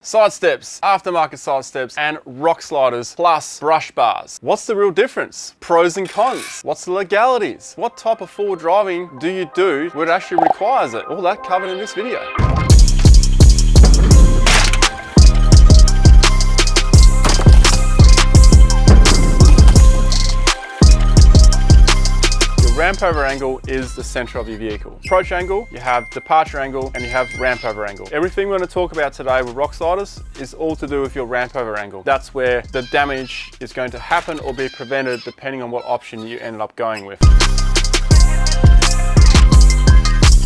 Side steps, aftermarket side steps, and rock sliders plus brush bars. What's the real difference? Pros and cons. What's the legalities? What type of forward driving do you do where it actually requires it? All that covered in this video. Ramp over angle is the center of your vehicle. Approach angle, you have departure angle, and you have ramp over angle. Everything we're going to talk about today with rock sliders is all to do with your ramp over angle. That's where the damage is going to happen or be prevented depending on what option you ended up going with.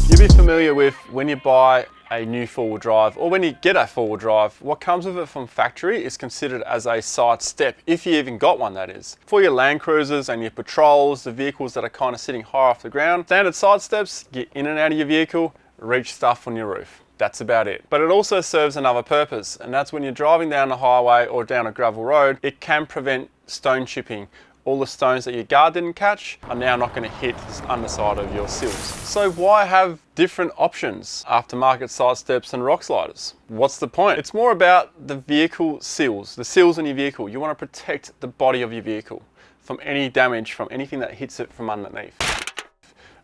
You'll be familiar with when you buy a new four-wheel drive, or when you get a four-wheel drive, what comes with it from factory is considered as a side step, if you even got one, that is. For your Land Cruisers and your Patrols, the vehicles that are kind of sitting high off the ground, standard side steps, get in and out of your vehicle, reach stuff on your roof. That's about it. But it also serves another purpose, and that's when you're driving down the highway or down a gravel road, it can prevent stone chipping. All the stones that your guard didn't catch are now not going to hit the underside of your sills. So why have different options? Aftermarket side steps and rock sliders. What's the point? It's more about the vehicle sills, the sills in your vehicle. You want to protect the body of your vehicle from any damage, from anything that hits it from underneath.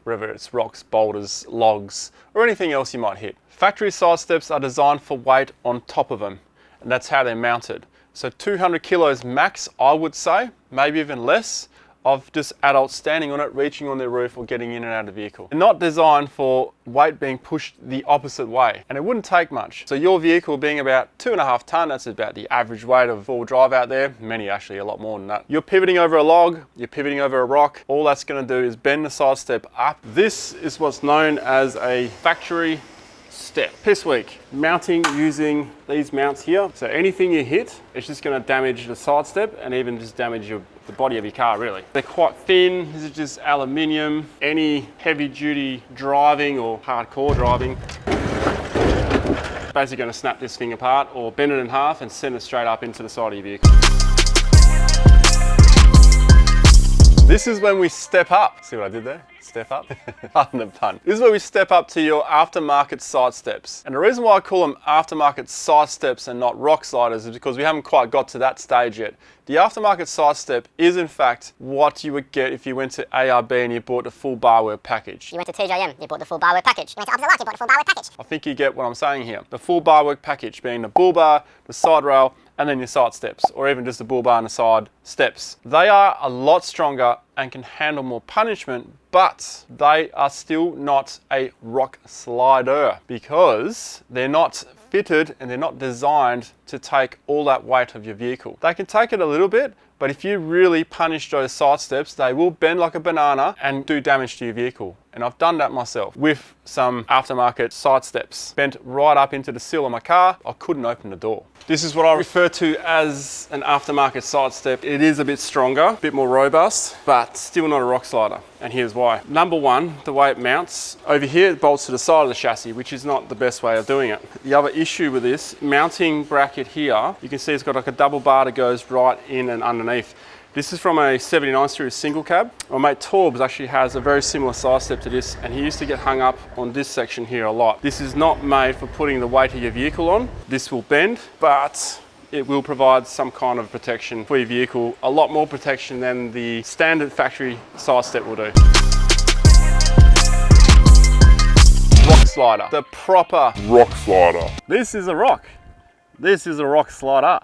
Whether it's rocks, boulders, logs, or anything else you might hit. Factory side steps are designed for weight on top of them, and that's how they're mounted. So 200 kilos max, I would say, maybe even less, of just adults standing on it, reaching on their roof or getting in and out of the vehicle. They're not designed for weight being pushed the opposite way, and it wouldn't take much. So your vehicle being about 2.5 ton, that's about the average weight of four-wheel drive out there, many actually a lot more than that. You're pivoting over a log, you're pivoting over a rock, all that's gonna do is bend the side step up. This is what's known as a factory step. Piss weak, mounting using these mounts here. So anything you hit, it's just going to damage the side step and even just damage the body of your car, really. They're quite thin. This is just aluminium. Any heavy duty driving or hardcore driving, basically going to snap this thing apart or bend it in half and send it straight up into the side of your vehicle. This is when we step up. See what I did there? Step up? Pardon the pun. This is where we step up to your aftermarket side steps. And the reason why I call them aftermarket side steps and not rock sliders is because we haven't quite got to that stage yet. The aftermarket side step is in fact what you would get if you went to ARB and you bought the full barware package. You went to TJM, you bought the full barware package. You went to Opposite Lock, you bought the full barware package. I think you get what I'm saying here. The full barware package being the bull bar, the side rail, and then your side steps, or even just the bull bar and the side steps. They are a lot stronger and can handle more punishment, but they are still not a rock slider because they're not fitted and they're not designed to take all that weight of your vehicle. They can take it a little bit, but if you really punish those side steps, they will bend like a banana and do damage to your vehicle. And I've done that myself with some aftermarket side steps. Bent right up into the sill of my car, I couldn't open the door. This is what I refer to as an aftermarket side step. It is a bit stronger, a bit more robust, but still not a rock slider. And here's why. Number one, the way it mounts. Over here, it bolts to the side of the chassis, which is not the best way of doing it. The other issue with this mounting bracket here, you can see it's got like a double bar that goes right in and underneath. This is from a 79 series single cab. My mate Torbs actually has a very similar side step to this, and he used to get hung up on this section here a lot. This is not made for putting the weight of your vehicle on. This will bend, but it will provide some kind of protection for your vehicle, a lot more protection than the standard factory side step will do. Rock slider, the proper rock slider. This is a rock. This is a rock slider.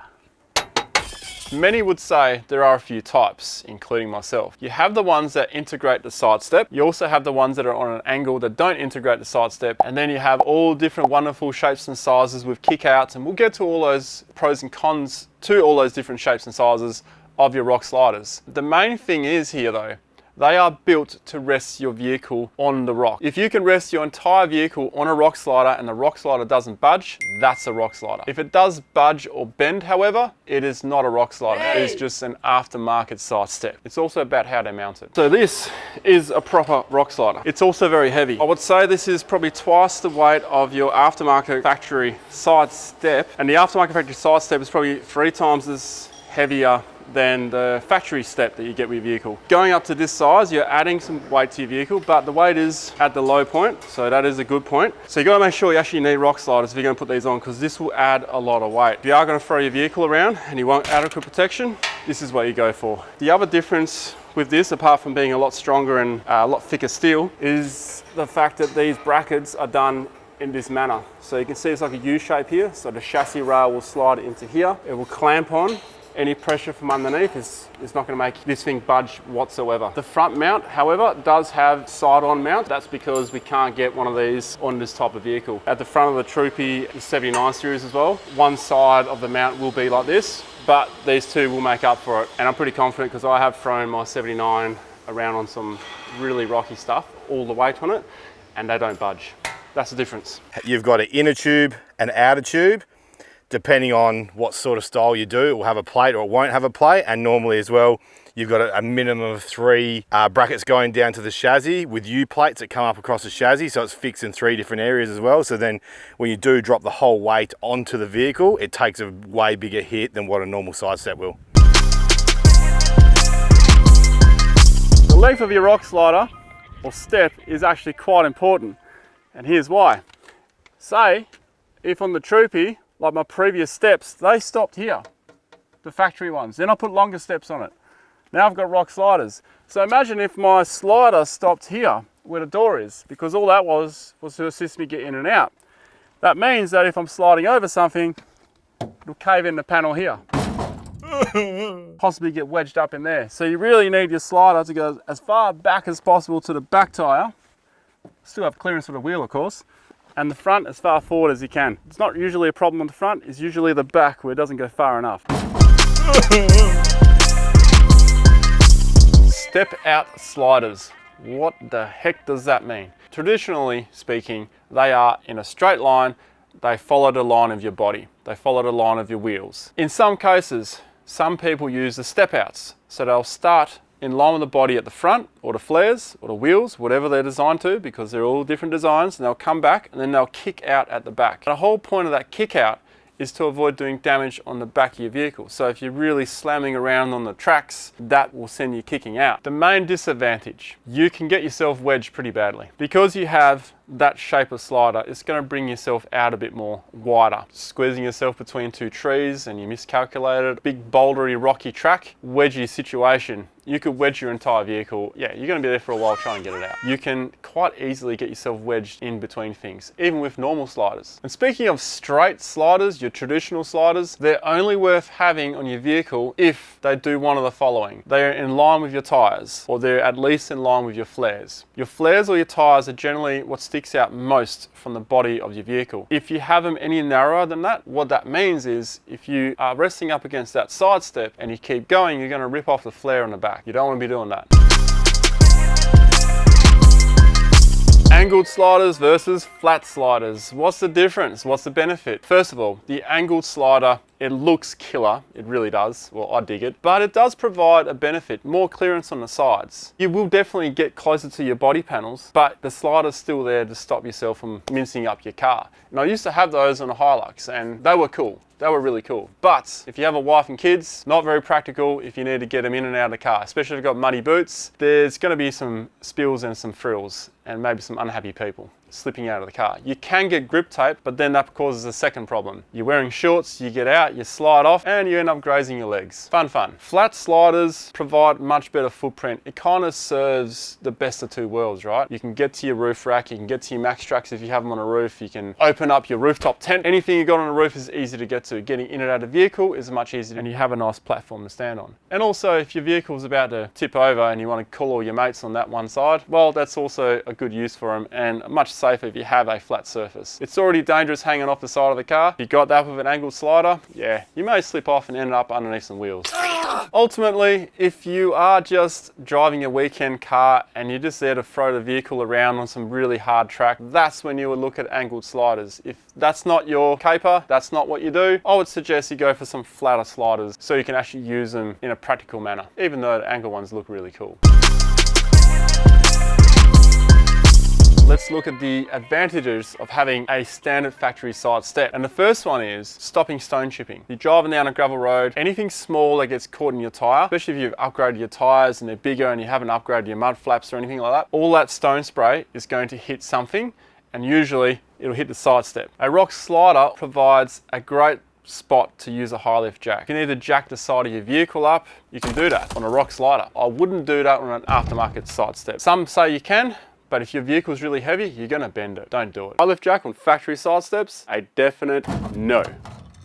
Many would say there are a few types, including myself. You have the ones that integrate the side step. You also have the ones that are on an angle that don't integrate the side step. And then you have all different wonderful shapes and sizes with kickouts. And we'll get to all those pros and cons to all those different shapes and sizes of your rock sliders. The main thing is here though, they are built to rest your vehicle on the rock. If you can rest your entire vehicle on a rock slider and the rock slider doesn't budge, that's a rock slider. If it does budge or bend, however, it is not a rock slider. It is just an aftermarket side step. It's also about how they're mounted. So this is a proper rock slider. It's also very heavy. I would say this is probably twice the weight of your aftermarket factory side step, and the aftermarket factory side step is probably 3 times as heavier than the factory step that you get with your vehicle. Going up to this size, you're adding some weight to your vehicle, but the weight is at the low point, so that is a good point. So you gotta make sure you actually need rock sliders if you're gonna put these on, because this will add a lot of weight. If you are gonna throw your vehicle around and you want adequate protection, this is what you go for. The other difference with this, apart from being a lot stronger and a lot thicker steel, is the fact that these brackets are done in this manner. So you can see it's like a U shape here, so the chassis rail will slide into here. It will clamp on. Any pressure from underneath is not going to make this thing budge whatsoever. The front mount, however, does have side-on mount. That's because we can't get one of these on this type of vehicle. At the front of the Troopy, the 79 series as well, one side of the mount will be like this, but these two will make up for it. And I'm pretty confident because I have thrown my 79 around on some really rocky stuff, all the weight on it, and they don't budge. That's the difference. You've got an inner tube and outer tube. Depending on what sort of style you do, it will have a plate or it won't have a plate. And normally as well, you've got a minimum of 3 brackets going down to the chassis with U plates that come up across the chassis. So it's fixed in 3 different areas as well. So then when you do drop the whole weight onto the vehicle, it takes a way bigger hit than what a normal side step will. The length of your rock slider or step is actually quite important. And here's why. Say, if on the Troopy, like my previous steps, they stopped here, the factory ones. Then I put longer steps on it. Now I've got rock sliders. So imagine if my slider stopped here where the door is, because all that was to assist me get in and out. That means that if I'm sliding over something, it'll cave in the panel here. Possibly get wedged up in there. So you really need your slider to go as far back as possible to the back tyre. Still have clearance for the wheel, of course. And the front as far forward as you can. It's not usually a problem on the front, it's usually the back where it doesn't go far enough. Step out sliders. What the heck does that mean? Traditionally speaking, they are in a straight line, they follow the line of your body, they follow the line of your wheels. In some cases, some people use the step outs. So they'll start in line with the body at the front, or the flares, or the wheels, whatever they're designed to, because they're all different designs, and they'll come back and then they'll kick out at the back. The whole point of that kick out is to avoid doing damage on the back of your vehicle. So if you're really slamming around on the tracks, that will send you kicking out. The main disadvantage, you can get yourself wedged pretty badly. Because you have that shape of slider, it's going to bring yourself out a bit more wider. Squeezing yourself between 2 trees and you miscalculated, big bouldery rocky track, wedgy situation. You could wedge your entire vehicle. Yeah, you're going to be there for a while trying to get it out. You can quite easily get yourself wedged in between things, even with normal sliders. And speaking of straight sliders, your traditional sliders, they're only worth having on your vehicle if they do one of the following. They're in line with your tires, or they're at least in line with your flares. Your flares or your tires are generally what sticks out most from the body of your vehicle. If you have them any narrower than that, what that means is if you are resting up against that side step and you keep going, you're going to rip off the flare on the back. You don't want to be doing that. Angled sliders versus flat sliders. What's the difference? What's the benefit? First of all, the angled slider, it looks killer. It really does. Well, I dig it. But it does provide a benefit, more clearance on the sides. You will definitely get closer to your body panels, but the slider's still there to stop yourself from mincing up your car. And I used to have those on a Hilux and they were cool. They were really cool. But if you have a wife and kids, not very practical if you need to get them in and out of the car, especially if you've got muddy boots. There's going to be some spills and some frills and maybe some unhappy people slipping out of the car. You can get grip tape, but then that causes a second problem. You're wearing shorts, you get out, you slide off, and you end up grazing your legs. Fun. Flat sliders provide much better footprint. It kind of serves the best of 2 worlds, right? You can get to your roof rack, you can get to your max tracks if you have them on a roof, you can open up your rooftop tent. Anything you got on a roof is easy to get to. Getting in and out of the vehicle is much easier, and you have a nice platform to stand on. And also, if your vehicle's about to tip over and you want to call all your mates on that one side, well, that's also a good use for them, and much safer if you have a flat surface. It's already dangerous hanging off the side of the car. If you got that with an angled slider, yeah, you may slip off and end up underneath some wheels. Ultimately, if you are just driving a weekend car and you're just there to throw the vehicle around on some really hard track, that's when you would look at angled sliders. If that's not your caper, that's not what you do, I would suggest you go for some flatter sliders so you can actually use them in a practical manner, even though the angled ones look really cool. let's look at the advantages of having a standard factory side step. And the first one is stopping stone chipping. You're driving down a gravel road, anything small that gets caught in your tire, especially if you've upgraded your tires and they're bigger and you haven't upgraded your mud flaps or anything like that, all that stone spray is going to hit something, and usually it'll hit the side step. A rock slider provides a great spot to use a high lift jack. You can either jack the side of your vehicle up, you can do that on a rock slider. I wouldn't do that on an aftermarket side step. Some say you can, but if your vehicle is really heavy, you're gonna bend it. Don't do it. High lift jack on factory side steps, a definite no.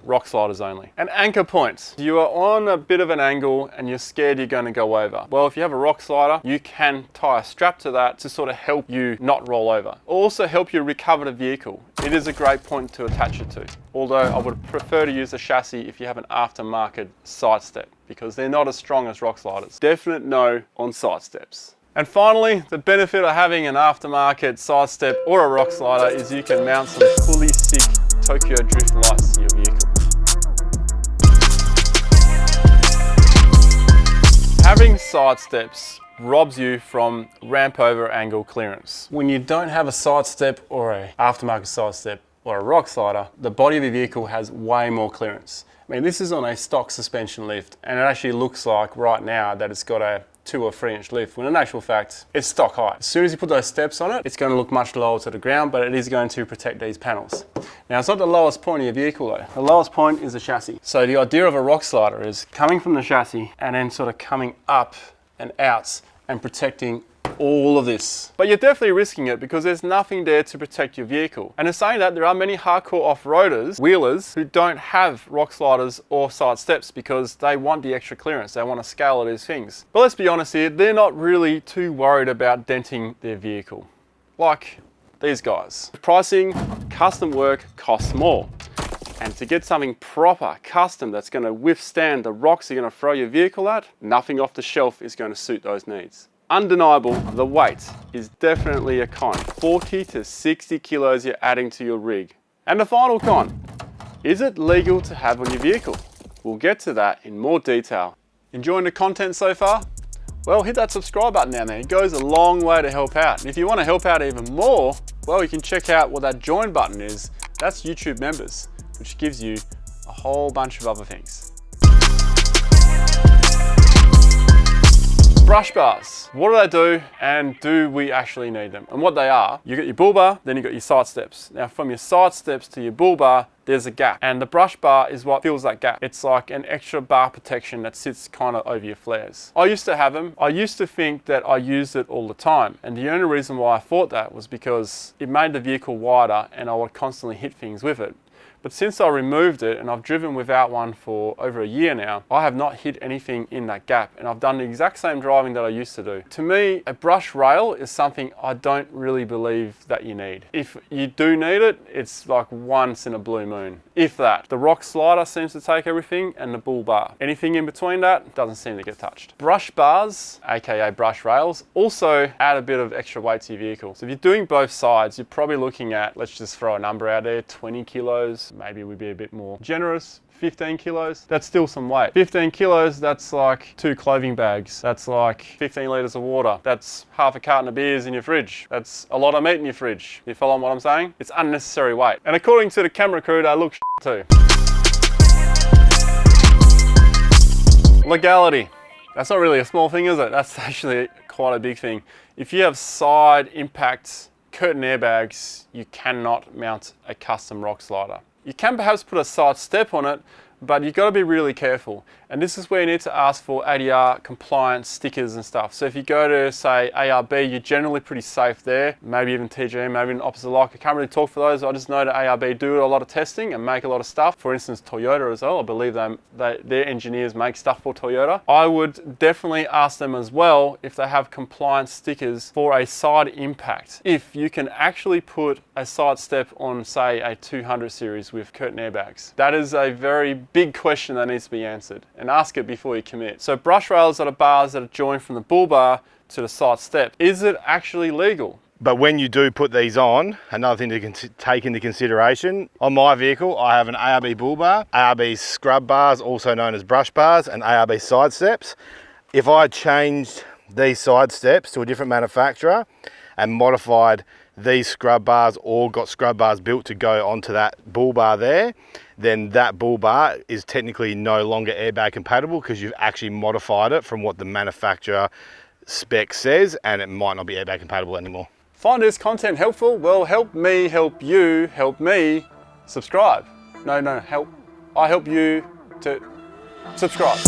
Rock sliders only. And anchor points. You are on a bit of an angle and you're scared you're going to go over. Well, if you have a rock slider, you can tie a strap to that to sort of help you not roll over. Also help you recover the vehicle. It is a great point to attach it to. Although I would prefer to use a chassis if you have an aftermarket side step, because they're not as strong as rock sliders. Definite no on side steps. And finally, the benefit of having an aftermarket side step or a rock slider is you can mount some fully sick Tokyo drift lights to your vehicle. Having side steps robs you from ramp over angle clearance. When you don't have a side step or a aftermarket side step or a rock slider, the body of the vehicle has way more clearance. I mean, this is on a stock suspension lift, and it actually looks like right now that it's got a 2 or 3 inch lift, when in actual fact, it's stock height. As soon as you put those steps on it, it's going to look much lower to the ground, but it is going to protect these panels. Now, it's not the lowest point of your vehicle though. The lowest point is the chassis. So the idea of a rock slider is coming from the chassis and then sort of coming up and out and protecting all of this. But you're definitely risking it because there's nothing there to protect your vehicle. And in saying that, there are many hardcore off-roaders, wheelers, who don't have rock sliders or side steps because they want the extra clearance. They want to scale all these things. But let's be honest here, they're not really too worried about denting their vehicle. Like these guys. Pricing, custom work costs more. And to get something proper, custom, that's going to withstand the rocks you're going to throw your vehicle at, nothing off the shelf is going to suit those needs. Undeniable, the weight is definitely a con. 40 to 60 kilos you're adding to your rig. And the final con, is it legal to have on your vehicle? We'll get to that in more detail. Enjoying the content so far? Well, hit that subscribe button down there. It goes a long way to help out. And if you want to help out even more, well, you can check out what that join button is. That's YouTube members, which gives you a whole bunch of other things. Brush bars. What do they do, and do we actually need them? And what they are, you got your bull bar, then you got your side steps. Now from your side steps to your bull bar, there's a gap, and the brush bar is what fills that gap. It's like an extra bar protection that sits kind of over your flares. I used to have them. I used to think that I used it all the time, and the only reason why I thought that was because it made the vehicle wider and I would constantly hit things with it. But since I removed it and I've driven without one for over a year now, I have not hit anything in that gap, and I've done the exact same driving that I used to do. To me, a brush rail is something I don't really believe that you need. If you do need it, it's like once in a blue moon, if that. The rock slider seems to take everything, and the bull bar. Anything in between that doesn't seem to get touched. Brush bars, aka brush rails, also add a bit of extra weight to your vehicle. So if you're doing both sides, you're probably looking at, let's just throw a number out there, 20 kilos. Maybe we'd be a bit more generous, 15 kilos. That's still some weight. 15 kilos, that's like 2 clothing bags. That's like 15 litres of water. That's half a carton of beers in your fridge. That's a lot of meat in your fridge. You follow what I'm saying? It's unnecessary weight. And according to the camera crew, they look too. Legality. That's not really a small thing, is it? That's actually quite a big thing. If you have side impact curtain airbags, you cannot mount a custom rock slider. You can perhaps put a side step on it, but you've got to be really careful. And this is where you need to ask for ADR compliance stickers and stuff. So if you go to, say, ARB, you're generally pretty safe there. Maybe even TGM, maybe an opposite like. I can't really talk for those. I just know that ARB do a lot of testing and make a lot of stuff. For instance, Toyota as well. I believe their engineers make stuff for Toyota. I would definitely ask them as well if they have compliance stickers for a side impact. If you can actually put a side step on, say, a 200 series with curtain airbags. That is a very big question that needs to be answered, and ask it before you commit. So brush rails are the bars that are joined from the bull bar to the side step. Is it actually legal? But when you do put these on, another thing to take into consideration, on my vehicle, I have an ARB bull bar, ARB scrub bars, also known as brush bars, and ARB side steps. If I changed these side steps to a different manufacturer and modified these scrub bars or got scrub bars built to go onto that bull bar there, then that bull bar is technically no longer airbag compatible because you've actually modified it from what the manufacturer spec says, and it might not be airbag compatible anymore. Find this content helpful? Well, help me help you, help me subscribe. No, help. I help you to subscribe.